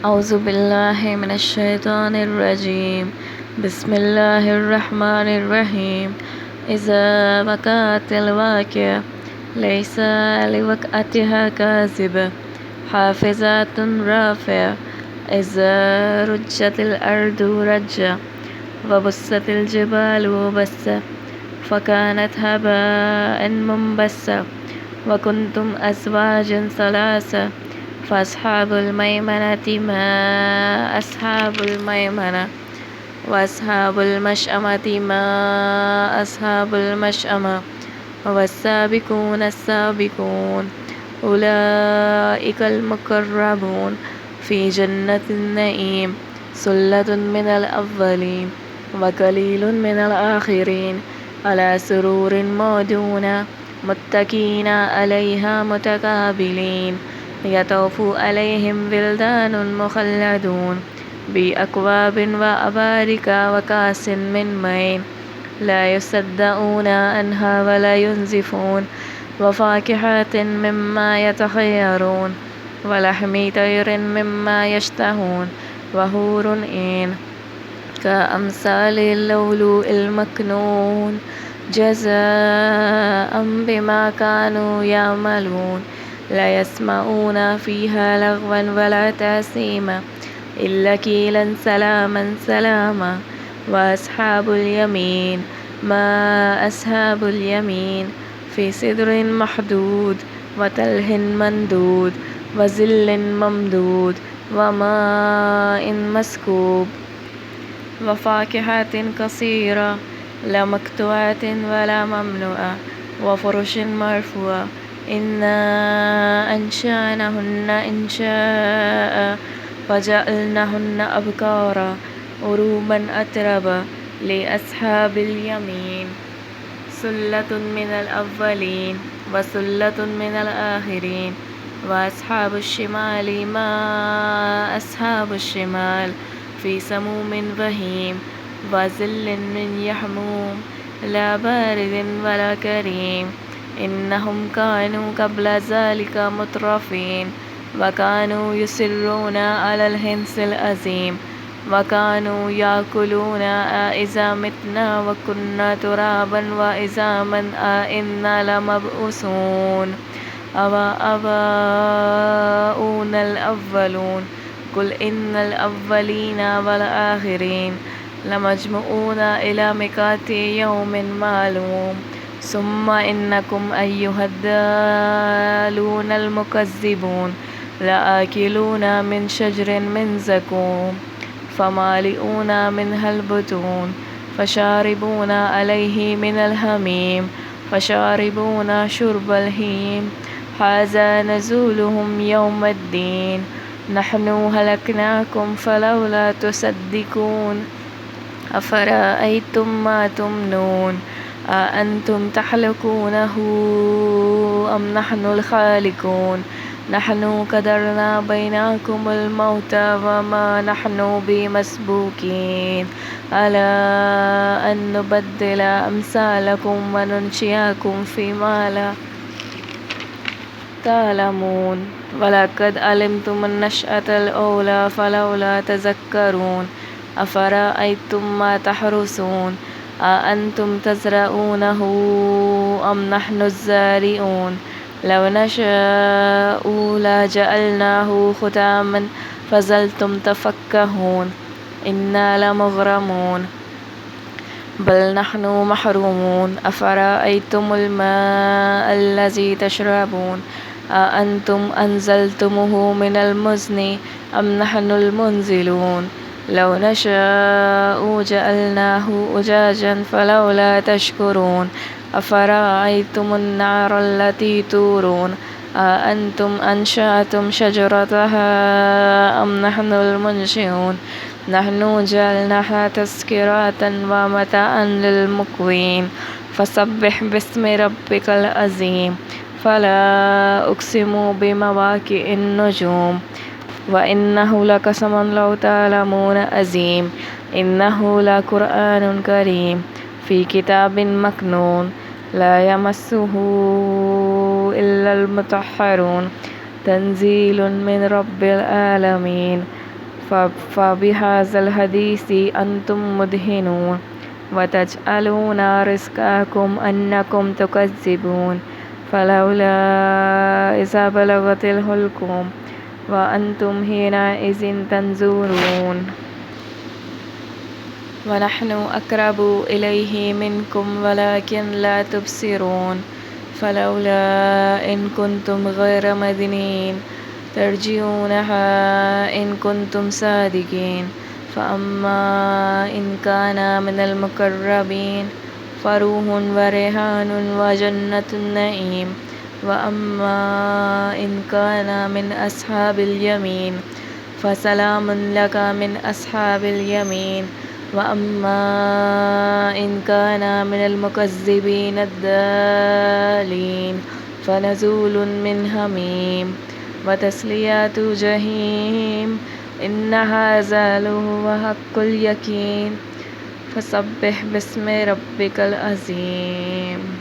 أعوذ بالله من الشيطان الرجيم. بسم الله الرحمن الرحيم. إذا وقعت الواقعة ليس لوقعتها كاذبة حافظة رافعة. إذا رجت الأرض رجا وبست الجبال بسا فكانت هباء منبثا وكنتم أزواجا ثلاثة فأصحاب الميمنة ما أصحاب الميمنة وأصحاب المشأمة ما أصحاب المشأمة والسابقون السابقون أولئك المقربون في جنة النعيم ثلة من الأولين وقليل من الآخرين على سرور موضونة متكئين عليها متقابلين يطوف عليهم ولدان مخلدون بأكواب وأبارك وكأس من معين لا يصدعون عنها ولا ينزفون وفاكهة مما يتخيرون ولحم طير مما يشتهون وحور عين كأمثال اللؤلؤ المكنون جزاء بما كانوا يعملون لا يسمعون فيها لغوا ولا تأثيما إلا قيلا سلاما سلاما. وأصحاب اليمين ما أصحاب اليمين في سدر محدود وتلح مندود وظل ممدود وماء مسكوب وفاكهة كثيرة لا مقطوعة ولا ممنوعة وفرش مرفوعة إنا أنشأناهن إنشاء وجعلناهن أبكارا عروبا أتربا لأصحاب اليمين ثلة من الأولين وثلة من الآخرين. وأصحاب الشمال ما أصحاب الشمال في سموم وهيم وظل من يحموم لا بارد ولا كريم إنهم كانوا قبل ذلك مترفين وكانوا يصرون على الحنث العظيم وكانوا يأكلون أإذا متنا وكنا ترابا وعظاما أإنا لمبعوثون أوآباؤنا الأولون قل إن الأولين والآخرين لمجموعون إلى ميقات يوم معلوم ثم إنكم أيها الضالون المكذبون لآكلون من شجر من زقوم فمالئون منها البطون فشاربون عليه من الحميم فشاربون شرب الهيم هذا نزولهم يوم الدين نحن هلكناكم فلولا تصدقون أفرأيتم ما تمنون أأنتم تخلقونه أم نحن الخالقون نحن قدرنا بينكم الموت وما نحن بمسبوقين على أن نبدل أمثالكم وننشئكم فيما لا تعلمون ولقد علمتم النشأة الأولى فلولا تذكرون أفرأيتم ما تحرثون أأنتم تزرعونه أم نحن الزارعون لو نشاء لجعلناه ختاما فظلتم تفكهون إنا لمغرمون بل نحن محرومون أفرأيتم الماء الذي تشربون أأنتم أنزلتموه من المزن أم نحن المنزلون لو نشاء جعلناه أجاجا فلولا تشكرون أفرأيتم النار التي تورون أأنتم أنشأتم شجرتها أم نحن المنشئون نحن جعلناها تذكرة ومتاعا للمقوين فسبح باسم ربك العظيم فلا أقسم بمواقع النجوم وإنه لقسم لو تعلمون عظيم إنه لقرآن كريم في كتاب مكنون لا يمسه إلا المطهرون تنزيل من رب العالمين فبهذا الحديث أنتم مدهنون وتجعلون رزقكم أنكم تكذبون فلولا إذا بلغت الحلقوم وأنتم حينئذ تنظرون ونحن أقرب إليه منكم ولكن لا تبصرون فلولا إن كنتم غير مدينين ترجعونها إن كنتم صادقين فأما إن كان من المقربين فروح وريحان وجنة النعيم وأما إن كان من أصحاب اليمين فسلام لك من أصحاب اليمين وأما إن كان من المكذبين الضالين فنزول من حميم وتسلية جحيم إن هذا لهو حق اليقين فسبح باسم ربك العظيم.